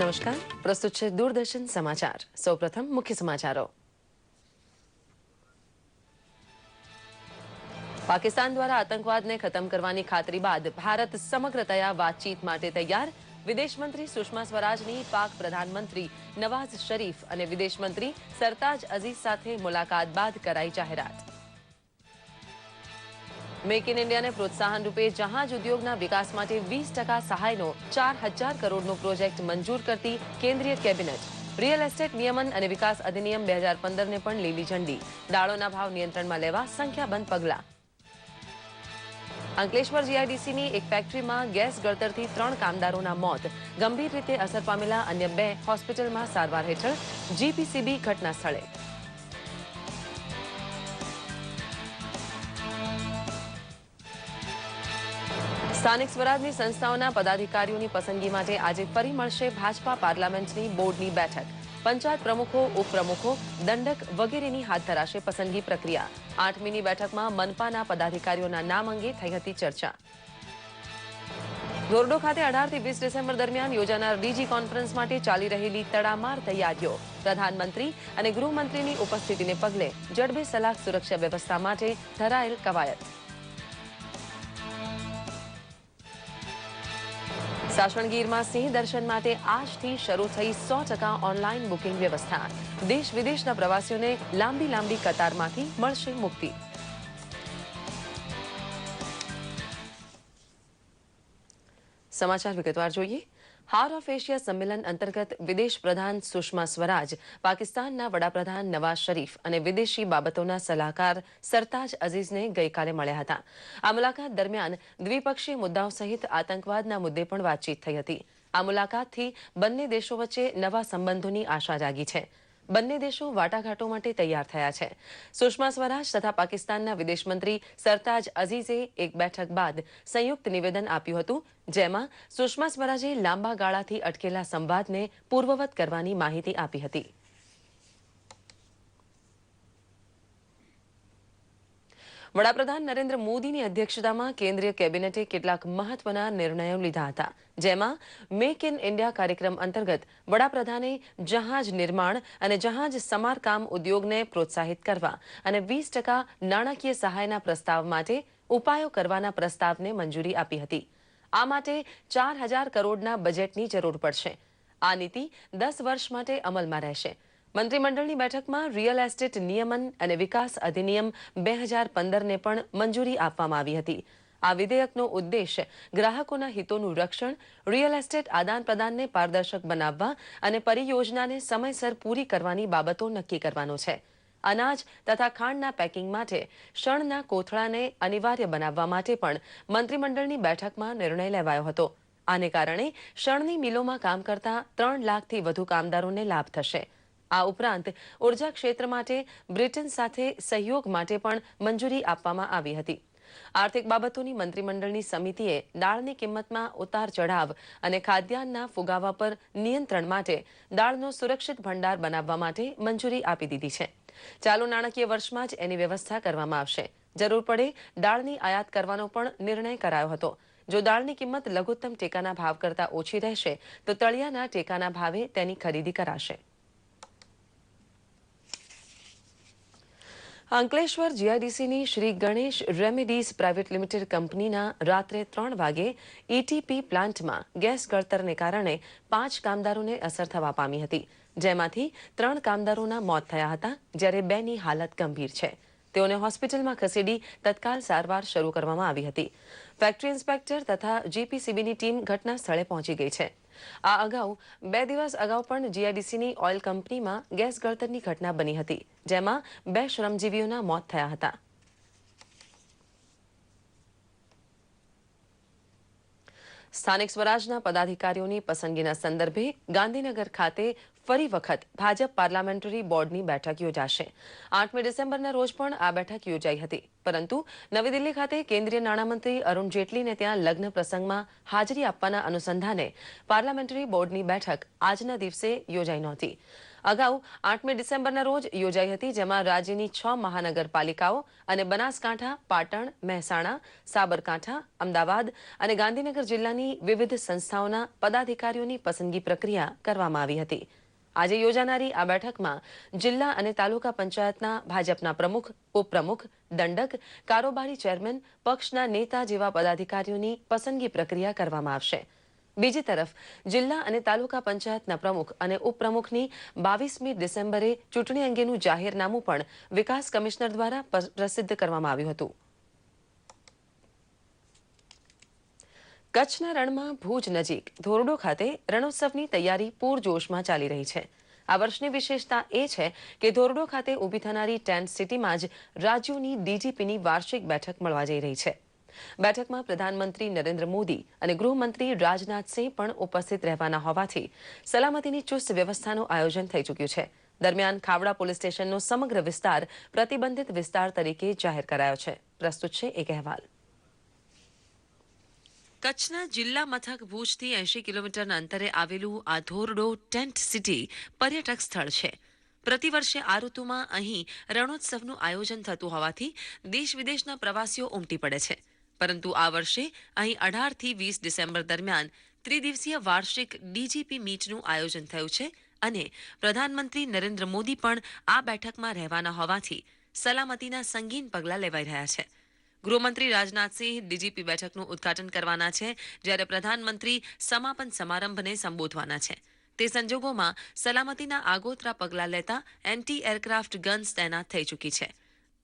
નમસ્કાર, પ્રસ્તુત છે દૂરદર્શન સમાચાર। સૌપ્રથમ મુખ્ય સમાચારો। પાકિસ્તાન દ્વારા આતંકવાદને ખતમ કરવાની ખાતરી બાદ ભારત સમગ્રતયા વાતચીત માટે તૈયાર। વિદેશ મંત્રી સુષ્મા સ્વરાજની પાક પ્રધાનમંત્રી નવાઝ શરીફ અને વિદેશ મંત્રી સરતાજ અઝીઝ સાથે મુલાકાત બાદ કરાઈ જાહેરાત। મેક ઇન ઇન્ડિયાને પ્રોત્સાહન રૂપે જહાજ ઉદ્યોગના વિકાસ માટે 20% સહાયનો 4000 કરોડનો પ્રોજેક્ટ મંજૂર કરતી કેન્દ્રીય કેબિનેટ। રિયલ એસ્ટેટ નિયમન અને વિકાસ અધિનિયમ 2015ને પણ લીલી ઝંડી। દાળોના ભાવ નિયંત્રણમાં લેવા સંખ્યાબંધ પગલાં। અંકલેશ્વર જીઆઈડીસીની એક ફેક્ટરીમાં ગેસ ગળતરથી 3 કામદારોના મોત। ગંભીર રીતે અસર પામેલા અન્ય 2 હોસ્પિટલમાં સારવાર હેઠળ। જીપીસીબી ઘટના સ્થળે। સ્થાનિક સ્વરાજની સંસ્થાઓના પદાધિકારીઓની પસંદગી માટે આજે ફરી મળશે ભાજપા પાર્લામેન્ટની બોર્ડની બેઠક। પંચાયત પ્રમુખો, ઉપપ્રમુખો, દંડક વગેરેની હાથ ધરાશે પસંદગી પ્રક્રિયા। 8મીની બેઠકમાં મનપાના પદાધિકારીઓના નામ અંગે થઈ હતી ચર્ચા। ધોરડો ખાતે 18 થી 20 ડિસેમ્બર દરમિયાન યોજાનાર ડીજી કોન્ફરન્સ માટે ચાલી રહેલી તડામાર તૈયારીઓ। પ્રધાનમંત્રી અને ગૃહમંત્રીની ઉપસ્થિતિને પગલે જડબે સલાક સુરક્ષા વ્યવસ્થા માટે ધરાયેલ કવાયત। સાસણગીરમાં સિંહ દર્શન માટે આજથી શરૂ થઈ 100% ઓનલાઈન બુકિંગ વ્યવસ્થા। દેશ વિદેશના પ્રવાસીઓને લાંબી કતારમાંથી મળશે મુક્તિ। સમાચાર વિગતવાર જોઈએ। હાર્ટ ઓફ એશિયા સંમેલન અંતર્ગત વિદેશ પ્રધાન સુષ્મા સ્વરાજ, પાકિસ્તાનના વડાપ્રધાન નવાઝ શરીફ અને વિદેશી બાબતોના સલાહકાર સરતાજ અઝીઝને ગઈકાલે મળ્યા હતા। આ મુલાકાત દરમિયાન દ્વિપક્ષીય મુદ્દાઓ સહિત આતંકવાદના મુદ્દે પણ વાતચીત થઈ હતી। આ મુલાકાતથી બંને દેશો વચ્ચે નવા સંબંધોની આશા જાગી છે। બંને દેશો વાટાઘાટો માટે તૈયાર થયા છે। સુષ્મા સ્વરાજ તથા પાકિસ્તાનના વિદેશ મંત્રી સરતાજ અઝીઝે એક બેઠક બાદ સંયુક્ત નિવેદન આપ્યું હતું, જેમાં સુષ્મા સ્વરાજે લાંબા ગાળાથી અટકેલા સંવાદને પૂર્વવત કરવાની માહિતી આપી હતી। વડાપ્રધાન નરેન્દ્ર મોદીની અધ્યક્ષતામાં કેન્દ્રીય કેબિનેટે કેટલાક મહત્વના નિર્ણયો લીધા હતા, જેમાં મેક ઇન ઇન્ડિયા કાર્યક્રમ અંતર્ગત વડાપ્રધાને જહાજ નિર્માણ અને જહાજ સમારકામ ઉદ્યોગને પ્રોત્સાહિત કરવા અને 20% નાણાકીય સહાયના પ્રસ્તાવ માટે ઉપાયો કરવાના પ્રસ્તાવને મંજૂરી આપી હતી। આ માટે 4000 કરોડના બજેટની જરૂર પડશે। આ નીતિ 10 વર્ષ માટે અમલમાં રહેશે। મંત્રીમંડળની બેઠકમાં રિયલ એસ્ટેટ નિયમન અને વિકાસ અધિનિયમ 2015ને પણ મંજૂરી આપવામાં આવી હતી। આ વિધેયકનો ઉદ્દેશ ગ્રાહકોના હિતોનું રક્ષણ, રિયલ એસ્ટેટ આદાન પ્રદાનને પારદર્શક બનાવવા અને પરિયોજનાને સમયસર પૂરી કરવાની બાબતો નક્કી કરવાનો છે। અનાજ તથા ખાંડના પેકિંગ માટે શણના કોથળાને અનિવાર્ય બનાવવા માટે પણ મંત્રીમંડળની બેઠકમાં નિર્ણય લેવાયો હતો। આને કારણે શણની મિલોમાં કામ કરતા 3 લાખથી વધુ કામદારોને લાભ થશે। આ ઉપરાંત ઉર્જા ક્ષેત્ર માટે બ્રિટન સાથે સહયોગ માટે પણ મંજૂરી આપવામાં આવી હતી। આર્થિક બાબતોની મંત્રીમંડળની સમિતિએ દાળની કિંમતમાં ઉતાર ચઢાવ અને ખાદ્યાન્નના ફુગાવા પર નિયંત્રણ માટે દાળનો સુરક્ષિત ભંડાર બનાવવા માટે મંજૂરી આપી દીધી છે। ચાલુ નાણાકીય વર્ષમાં જ એની વ્યવસ્થા કરવામાં આવશે। જરૂર પડે દાળની આયાત કરવાનો પણ નિર્ણય કરાયો હતો। જો દાળની કિંમત લઘુત્તમ ટેકાના ભાવ કરતાં ઓછી રહેશે તો તળિયાના ટેકાના ભાવે તેની ખરીદી કરાશે। અંકલેશ્વર જીઆઈડીસીની Shri Ganesh remedies private limited કંપનીના રાત્રે 3 વાગે ઈટીપી પ્લાન્ટમાં ગેસ ગળતરને કારણે 5 કામદારોને અસર થવા પામી હતી, જેમાંથી 3 કામદારોના મોત થયા હતા, જ્યારે 2ની હાલત ગંભીર છે। તેઓને હોસ્પિટલમાં ખસેડી તત્કાલ સારવાર શરૂ કરવામાં આવી હતી। ફેક્ટરી ઇન્સ્પેક્ટર તથા જીપીસીબીની ટીમ ઘટના સ્થળે પહોંચી ગઈ છે। આ અગાઉ 2 દિવસ અગાઉ પણ જીઆઈડીસીની ઓઇલ કંપનીમાં ગેસ ગળતરની ઘટના બની હતી, જેમાં 2 શ્રમજીવીઓના મોત થયા હતા। સ્થાનિક સ્વરાજના પદાધિકારીઓની પસંદગીના સંદર્ભે ગાંધીનગર ખાતે ફરી વખત ભાજપ પાર્લામેન્ટરી બોર્ડની બેઠક યોજાશે. 8મી ડિસેમ્બરના રોજ પણ આ બેઠક યોજાઈ હતી, પરંતુ નવી દિલ્હી ખાતે કેન્દ્રીય નાણામંત્રી અરુણ જેટલીને ત્યાં લગ્ન પ્રસંગમાં હાજરી આપવાના અનુસંધાને પાર્લામેન્ટરી બોર્ડની બેઠક આજના દિવસે યોજાઈ નહોતી. અગાઉ 8મી ડિસેમ્બરના રોજ યોજાઈ હતી, જેમાં રાજ્યની 6 મહાનગરપાલિકાઓ અને બનાસકાંઠા, પાટણ, મહેસાણા, સાબરકાંઠા, અમદાવાદ અને ગાંધીનગર જિલ્લાની વિવિધ સંસ્થાઓના પદાધિકારીઓની પસંદગી પ્રક્રિયા કરવામાં આવી હતી. આજે યોજાનારી આ બેઠકમાં જિલ્લા અને તાલુકા પંચાયતના ભાજપના પ્રમુખ, ઉપપ્રમુખ, દંડક, કારોબારી ચેરમેન, પક્ષના નેતા જેવા પદાધિકારીઓની પસંદગી પ્રક્રિયા કરવામાં આવશે. બીજી તરફ જિલ્લા અને તાલુકા પંચાયતના પ્રમુખ અને ઉપપ્રમુખની 22મી ડિસેમ્બરે ચૂંટણી અંગેનું જાહેરનામું પણ વિકાસ કમિશનર દ્વારા પ્રસિદ્ધ કરવામાં આવ્યું હતું. કચ્છના રણમાં ભુજ નજીક ધોરડો ખાતે રણોત્સવની તૈયારી પૂરજોશમાં ચાલી રહી છે. આ વર્ષની વિશેષતા એ છે કે ધોરડો ખાતે ઊભી થનારી ટેન્ટ સિટીમાં જ રાજ્યોની ડીજીપીની વાર્ષિક બેઠક મળવા જઈ રહી છે. બેઠકમાં પ્રધાનમંત્રી નરેન્દ્ર મોદી અને ગૃહમંત્રી રાજનાથસિંહ પણ ઉપસ્થિત રહેવાના હોવાથી સલામતીની ચુસ્ત વ્યવસ્થાનું આયોજન થઈ ચૂક્યું છે. દરમિયાન ખાવડા પોલીસ સ્ટેશનનો સમગ્ર વિસ્તાર પ્રતિબંધિત વિસ્તાર તરીકે જાહેર કરાયો છે. પ્રસ્તુત છે એક અહેવાલ. કચ્છના જિલ્લા મથક ભુજથી 80 કિલોમીટરના અંતરે આવેલું આ ધોરડો ટેન્ટ સિટી પર્યટક સ્થળ છે. પ્રતિવર્ષે આ ઋતુમાં અહીં રણોત્સવનું આયોજન થતું હોવાથી દેશ વિદેશના પ્રવાસીઓ ઉમટી પડે છે. પરંતુ આ વર્ષે અહીં 18થી 20 ડિસેમ્બર દરમિયાન ત્રિદિવસીય વાર્ષિક ડીજીપી મીટનું આયોજન થયું છે અને પ્રધાનમંત્રી નરેન્દ્ર મોદી પણ આ બેઠકમાં રહેવાના હોવાથી સલામતીના સંગીન પગલાં લેવાઈ રહ્યા છે. ગૃહમંત્રી રાજનાથસિંહ ડીજીપી બેઠકનું ઉદ્ઘાટન કરવાના છે, જ્યારે પ્રધાનમંત્રી સમાપન સમારંભને સંબોધવાના છે. તે સંજોગોમાં સલામતીના આગોતરા પગલાં લેતા એન્ટી એરક્રાફ્ટ ગન્સ તૈનાત થઈ ચૂકી છે.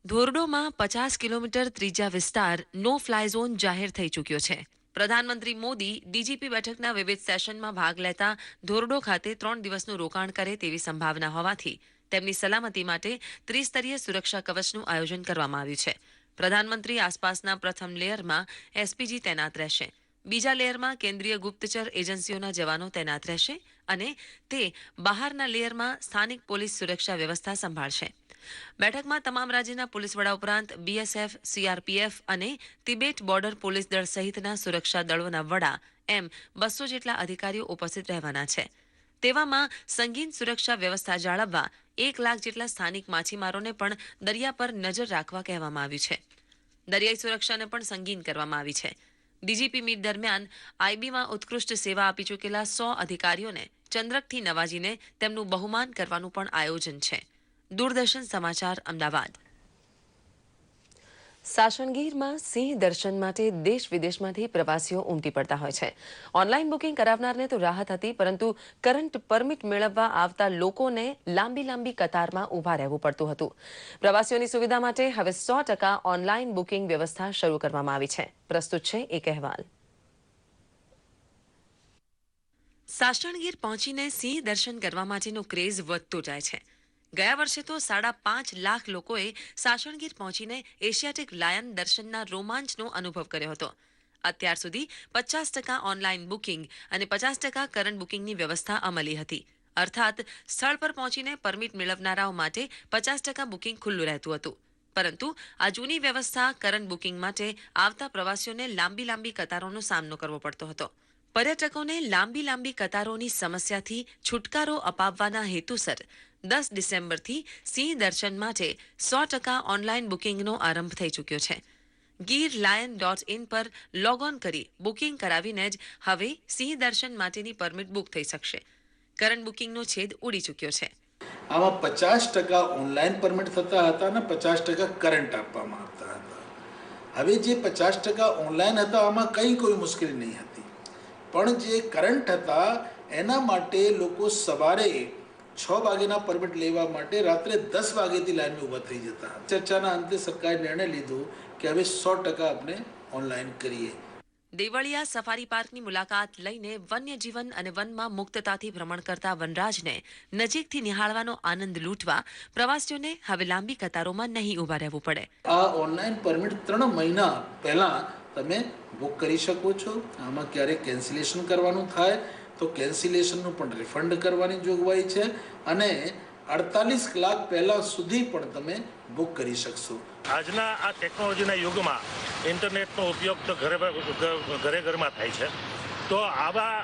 ધોરડોમાં 50 કિલોમીટર ત્રિજ્યા વિસ્તાર નો ફ્લાય ઝોન જાહેર થઈ ચૂક્યો છે. પ્રધાનમંત્રી મોદી ડીજીપી બેઠકના વિવિધ સેશનમાં ભાગ લેતા ધોરડો ખાતે 3 દિવસનું રોકાણ કરે તેવી સંભાવના હોવાથી તેમની સલામતી માટે ત્રિસ્તરીય સુરક્ષા કવચનું આયોજન કરવામાં આવ્યું છે. પ્રધાનમંત્રી આસપાસના પ્રથમ લેયરમાં એસપીજી તૈનાત રહેશે. બીજા લેયરમાં કેન્દ્રીય ગુપ્તચર એજન્સીઓના જવાનો તૈનાત રહેશે અને તે બહારના લેયરમાં સ્થાનિક પોલીસ સુરક્ષા વ્યવસ્થા સંભાળશે. બેઠકમાં તમામ રાજ્યના પોલીસ વડા ઉપરાંત બીએસએફ, સીઆરપીએફ અને તિબેટ બોર્ડર પોલીસ દળ સહિતના સુરક્ષા દળોના વડા એમ 200 જેટલા અધિકારીઓ ઉપસ્થિત રહેવાના છે. તેવામાં સંગીન સુરક્ષા વ્યવસ્થા જાળવવા 1 લાખ જેટલા સ્થાનિક માછીમારોને પણ દરિયા પર નજર રાખવા કહેવામાં આવ્યું છે. દરિયાઈ સુરક્ષાને પણ સંગીન કરવામાં આવી છે. ડીજીપી મીટ દરમિયાન આઈબીમાં ઉત્કૃષ્ટ સેવા આપી ચૂકેલા 100 અધિકારીઓને ચંદ્રકથી નવાજીને તેમનું બહુમાન કરવાનું પણ આયોજન છે. દૂરદર્શન સમાચાર, અમદાવાદ. સાસણગીરમાં સિંહ દર્શન માટે દેશ વિદેશમાંથી પ્રવાસીઓ ઉમટી પડતા હોય છે. ઓનલાઈન બુકિંગ કરાવનારને તો રાહત હતી, પરંતુ કરંટ પરમિટ મેળવવા આવતા લોકોને લાંબી કતારમાં ઊભા રહેવું પડતું હતું. પ્રવાસીઓની સુવિધા માટે હવે 100% ઓનલાઈન બુકિંગ વ્યવસ્થા શરૂ કરવામાં આવી છે. પ્રસ્તુત છે એક અહેવાલ. સાસણગીર પહોંચીને સિંહ દર્શન કરવા માટેનો ક્રેઝ વધતો જાય છે. ગયા વર્ષે તો 5.5 લાખ લોકોએ સાસણગીર પહોંચીને એશિયાટિક લાયન દર્શનના રોમાંચનો અનુભવ કર્યો હતો. અત્યાર સુધી 50% ઓનલાઈન બુકિંગ અને 50% કરંટ બુકિંગની વ્યવસ્થા અમલી હતી. અર્થાત સ્થળ પર પહોંચીને પરમિટ મેળવનારાઓ માટે 50% બુકિંગ ખુલ્લું રહેતું હતું. પરંતુ આ જૂની વ્યવસ્થા કરંટ બુકિંગ માટે આવતા પ્રવાસીઓને લાંબી કતારોનો સામનો કરવો પડતો હતો. પર્યટકોને લાંબી કતારોની સમસ્યાથી છુટકારો અપાવવાના હેતુસર 10 ડિસેમ્બરથી સિંહ દર્શન માટે 100% ઓનલાઈન બુકિંગનો આરંભ થઈ ચૂક્યો છે. girlion.in પર લોગ ઓન કરી બુકિંગ કરાવીને જ હવે સિંહ દર્શન માટેની પરમિટ બુક થઈ શકશે. કરંટ બુકિંગનો છેદ ઉડી ચૂક્યો છે. આમાં 50% ઓનલાઈન પરમિટ થતા હતા અને 50% કરંટ આપવામાં આવતા હતા. હવે જે 50% ઓનલાઈન હતા આમાં કોઈ મુશ્કેલી નહીં હતી, પણ જે કરંટ હતા એના માટે લોકો સવારે 6 વાગ્યાના પરમિટ લેવા માટે રાત્રે 10 વાગ્યાથી લાઈનમાં ઊભા થઈ જતા. ચર્ચાના અંતે સરકારે નિર્ણય લીધો કે હવે 100% આપણે ઓનલાઈન કરીએ. દેવળિયા સફારી પાર્કની મુલાકાત લઈને વન્યજીવન અને વનમાં મુક્તતાથી ભ્રમણ કરતા વનરાજને નજીકથી નિહાળવાનો આનંદ લૂંટવા પ્રવાસીઓને હવે લાંબી કતારોમાં નહીં ઊભા રહેવું પડે. આ ઓનલાઈન પરમિટ 3 મહિના પહેલા તમે બુક કરી શકો છો. આમાં ક્યારેય કેન્સલેશન કરવાનું થાય તો કેન્સિલેશનનું પણ રિફંડ કરવાની જોગવાઈ છે અને 48 કલાક પહેલાં સુધી પણ તમે બુક કરી શકશો. આજના આ ટેકનોલોજીના યુગમાં ઇન્ટરનેટનો ઉપયોગ તો ઘરે ઘરમાં થાય છે. તો આવા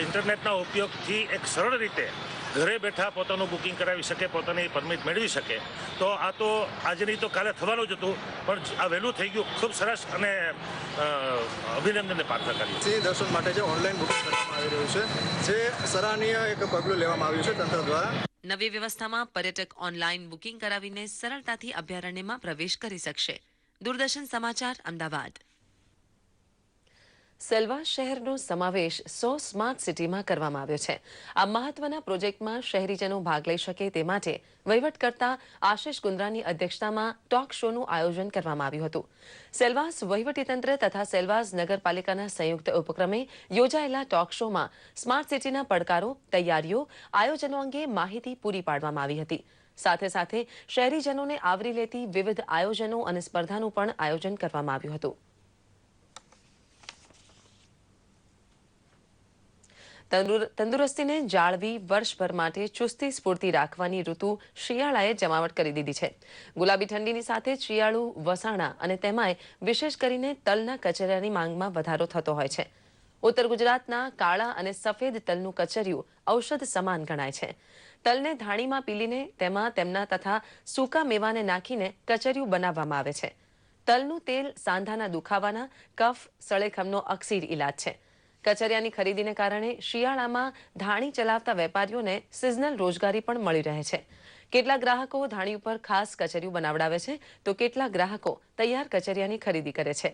ઇન્ટરનેટના ઉપયોગથી એક સરળ રીતે ઘરે બેઠા પોતાનું બુકિંગ કરાવી શકે, પોતાની પરમિટ મેળવી શકે. તો આ તો આજે નહીં તો કાલે થવાનું જ હતું, પણ આ વહેલું થઈ ગયું. ખૂબ સરસ અને અભિનંદનને પાત્ર કર્યું. સિંહ દર્શન માટે જે ઓનલાઈન બુકિંગ કરવામાં આવી રહ્યું છે, જે સરાહનીય એક પગલું લેવામાં આવ્યું છે તંત્ર દ્વારા. નવી વ્યવસ્થામાં પર્યટક ઓનલાઈન બુકિંગ કરાવીને સરળતાથી અભયારણ્યમાં પ્રવેશ કરી શકશે. દૂરદર્શન સમાચાર, અમદાવાદ. સેલવાસ શહેરનો સમાવેશ 100 સ્માર્ટ સિટીમાં કરવામાં આવ્યો છે. આ મહત્વના પ્રોજેક્ટમાં શહેરીજનો ભાગ લઈ શકે તે માટે વહીવટકર્તા આશિષ કુંદ્રાની અધ્યક્ષતામાં ટોક શોનું આયોજન કરવામાં આવ્યું હતું. સેલવાસ વહીવટીતંત્ર તથા સેલવાસ નગરપાલિકાના સંયુક્ત ઉપક્રમે યોજાયેલા ટોક શોમાં સ્માર્ટ સિટીના પડકારો, તૈયારીઓ, આયોજનો અંગે માહિતી પૂરી પાડવામાં આવી હતી. સાથે સાથે શહેરીજનોને આવરી લેતી વિવિધ આયોજનો અને સ્પર્ધાનું પણ આયોજન કરવામાં આવ્યું હતું. તંદુરસ્તીને જાળવી વર્ષભર માટે ચુસ્તી સ્ફૂર્તિ રાખવાની ઋતુ શિયાળાએ જમાવટ કરી દીધી છે. ગુલાબી ઠંડીની સાથે શિયાળુ વસાણા અને તેમાંય વિશેષ કરીને તલના કચરિયાની માંગમાં વધારો થતો હોય છે. ઉત્તર ગુજરાતના કાળા અને સફેદ તલનું કચરિયું ઔષધ સમાન ગણાય છે. તલને ધાણીમાં પીલીને તેમાં તેમના તથા સૂકા મેવાને નાખીને કચરિયું બનાવવામાં આવે છે. તલનું તેલ સાંધાના દુખાવાના, કફ, સળેખમનો અકસીર ઇલાજ છે. કચરિયાની ખરીદીને કારણે શિયાળામાં ધાણી ચલાવતા વેપારીઓને સિઝનલ રોજગારી પણ મળી રહે છે. કેટલાક ગ્રાહકો ધાણી ઉપર ખાસ કચરિયું બનાવડાવે છે, તો કેટલાક ગ્રાહકો તૈયાર કચરિયાની ખરીદી કરે છે.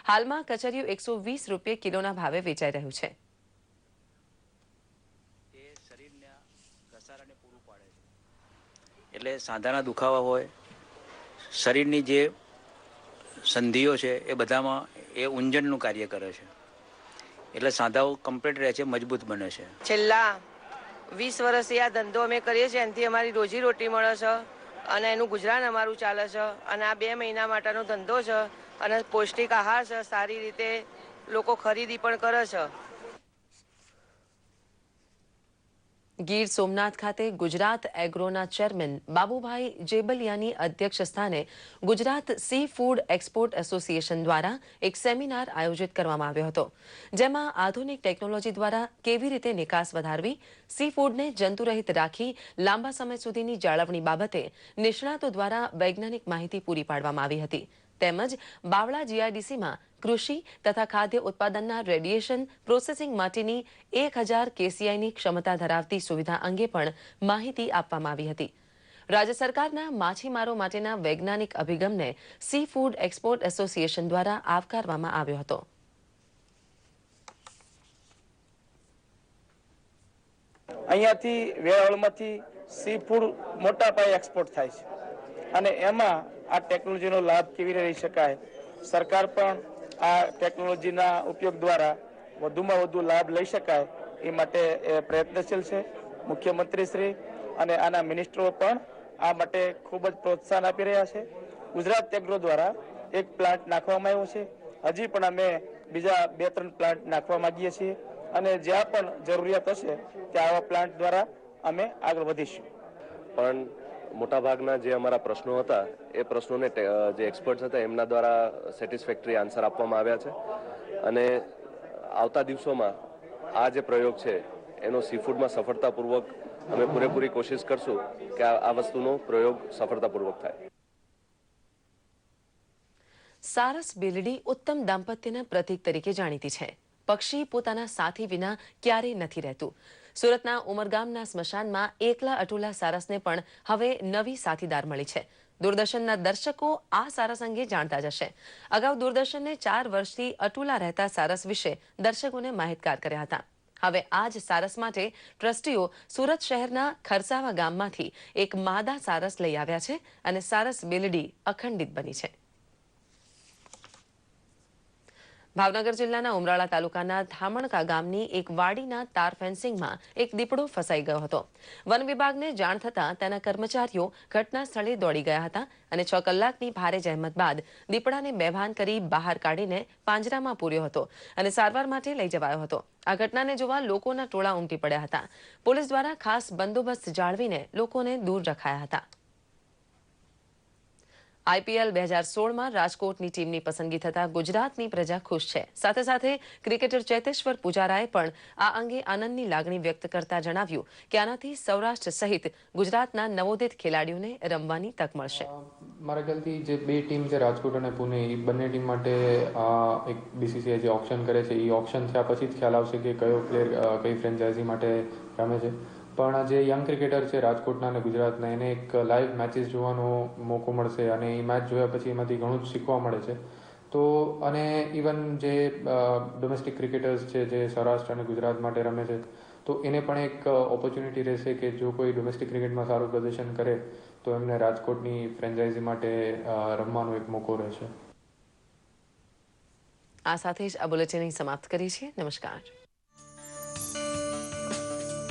હાલમાં કચરિયું 120 રૂપિયા કિલોના ભાવે વેચાઈ રહ્યું છે. એટલે સાંધાના દુખાવા હોય, શરીરની જે સંધિઓ છે એ બધામાં એ ઊંજણનું કાર્ય કરે છે. એટલે સાંધાઓ કમ્પ્લીટ રહે છે, મજબૂત બને છે. છેલ્લા 20 વર્ષથી આ ધંધો અમે કરીએ છીએ, એનાથી અમારી રોજીરોટી મળે છે અને એનું ગુજરાન અમારું ચાલે છે. અને આ 2 મહિના માટેનો ધંધો છે અને પૌષ્ટિક આહાર છે, સારી રીતે લોકો ખરીદી પણ કરે છે. ગીર સોમનાથ ખાતે ગુજરાત એગ્રોના ચેરમેન બાબુભાઈ જેબલિયાની અધ્યક્ષ સ્થાને Gujarat C food export association દ્વારા એક સેમિનાર આયોજિત કરવામાં આવ્યો હતો, જેમાં આધુનિક ટેકનોલોજી દ્વારા કેવી રીતે નિકાસ વધારવી, સી ફૂડને જંતુરહિત રાખી લાંબા સમય સુધીની જાળવણી બાબતે નિષ્ણાતો દ્વારા વૈજ્ઞાનિક માહિતી પૂરી પાડવામાં આવી હતી. તેમજ બાવળા જીઆઈડીસીમાં કૃષિ તથા ખાદ્ય ઉત્પાદનના રેડિયેશન પ્રોસેસિંગ માટેની 1000 કેસીઆઈની ક્ષમતા ધરાવતી સુવિધા અંગે પણ માહિતી આપવામાં આવી હતી. રાજ્ય સરકારના માછીમારો માટેના વૈજ્ઞાનિક અભિગમને સી ફૂડ એક્સપોર્ટ એસોસિએશન દ્વારા આવકારવામાં આવ્યો હતો. અહીંયાથી વેરાવળમાંથી સી ફૂડ મોટા પાયે એક્સપોર્ટ થાય છે અને એમાં આ ટેકનોલોજીનો લાભ કેવી રીતે લઈ શકાય, સરકાર પણ આ ટેકનોલોજીના ઉપયોગ દ્વારા વધુમાં વધુ લાભ લઈ શકાય એ માટે પ્રયત્નશીલ છે. મુખ્યમંત્રીશ્રી અને આના મિનિસ્ટરો પણ આ માટે ખૂબ જ પ્રોત્સાહન આપી રહ્યા છે. ગુજરાત એગ્રો દ્વારા એક પ્લાન્ટ નાખવામાં આવ્યો છે. હજી પણ અમે બીજા 2-3 પ્લાન્ટ નાખવા માંગીએ છીએ અને જ્યાં પણ જરૂરિયાત હશે ત્યાં આવા પ્લાન્ટ દ્વારા અમે આગળ વધીશું. પણ મોટાભાગના જે અમારા પ્રશ્નો હતા એ પ્રશ્નોને જે એક્સપર્ટ્સ હતા એમના દ્વારા સેટિસ્ફેક્ટરી આન્સર આપવામાં આવ્યા છે અને આવતા દિવસોમાં આ જે પ્રયોગ છે એનો સીફૂડમાં સફળતાપૂર્વક અમે પૂરેપૂરી કોશિશ કરશું કે આ વસ્તુનો પ્રયોગ સફળતાપૂર્વક થાય. સારસ બિલડી ઉત્તમ દાંપત્યના પ્રતીક તરીકે જાણીતી છે. પક્ષી પોતાના સાથી વિના ક્યારેય નથી રહેતું. સુરતના ઉમરગામના સ્મશાનમાં એકલા અટુલા સારસને પણ હવે નવી સાથીદાર મળી છે. દૂરદર્શનના દર્શકો આ સારસ અંગે જાણતા જ હશે. અગાઉ દૂરદર્શનને 4 વર્ષથી અટુલા રહેતા સારસ વિશે દર્શકોને માહિતગાર કર્યા હતા. હવે આ જ સારસ માટે ટ્રસ્ટીઓ સુરત શહેરના ખરસાવા ગામમાંથી એક માદા સારસ લઈ આવ્યા છે અને સારસ બિલડી અખંડિત બની છે. ભાવનગર જિલ્લાના ઉમરાળા તાલુકાના ધામણકા ગામની એક વાડીના તાર ફેન્સિંગમાં એક દીપડો ફસાઈ ગયો હતો. વન વિભાગને જાણ થતાં તેના કર્મચારીઓ ઘટના સ્થળે દોડી ગયા હતા અને 6 કલાકની ભારે જહેમત બાદ દીપડાને બેભાન કરી બહાર કાઢીને પાંજરામાં પૂર્યો હતો અને સારવાર માટે લઈ જવાયો હતો. આ ઘટનાને જોવા લોકોના ટોળા ઉમટી પડ્યા હતા. પોલીસ દ્વારા ખાસ બંદોબસ્ત જાળવીને લોકોને દૂર રખાયા હતા. IPL 2016માં રાજકોટની ટીમની પસંદગી થતા ગુજરાતની પ્રજા ખુશ છે. સાથે સાથે ક્રિકેટર ચેતેશ્વર પુજારાએ પણ આ અંગે આનંદની લાગણી વ્યક્ત કરતા જણાવ્યું કે આનાથી સૌરાષ્ટ્ર સહિત ગુજરાતના નવોદિત ખેલાડીઓને રમવાની તક મળશે. મારા ખ્યાલથી જે બે ટીમ છે રાજકોટ અને પુણે, એ બંને ટીમ માટે એક BCCI જે ઓપ્શન કરે છે, એ ઓપ્શન થયા પછી જ ખ્યાલ આવશે કે કયો પ્લેયર કઈ ફ્રેન્ચાઇઝી માટે રમે છે. પણ જે યંગ ક્રિકેટર છે રાજકોટના અને ગુજરાતના, એને એક લાઈવ મેચીસ જોવાનો મોકો મળશે અને એ મેચ જોયા પછી એમાંથી ઘણું જ શીખવા મળે છે. તો અને ઇવન જે ડોમેસ્ટિક ક્રિકેટર્સ છે જે સૌરાષ્ટ્ર અને ગુજરાત માટે રમે છે, તો એને પણ એક ઓપોર્ચ્યુનિટી રહેશે કે જો કોઈ ડોમેસ્ટિક ક્રિકેટમાં સારું પ્રદર્શન કરે તો એમને રાજકોટની ફ્રેન્ચાઇઝી માટે રમવાનો એક મોકો રહેશે. આ સાથે જ આ બુલેટિન સમાપ્ત કરી છે. નમસ્કાર.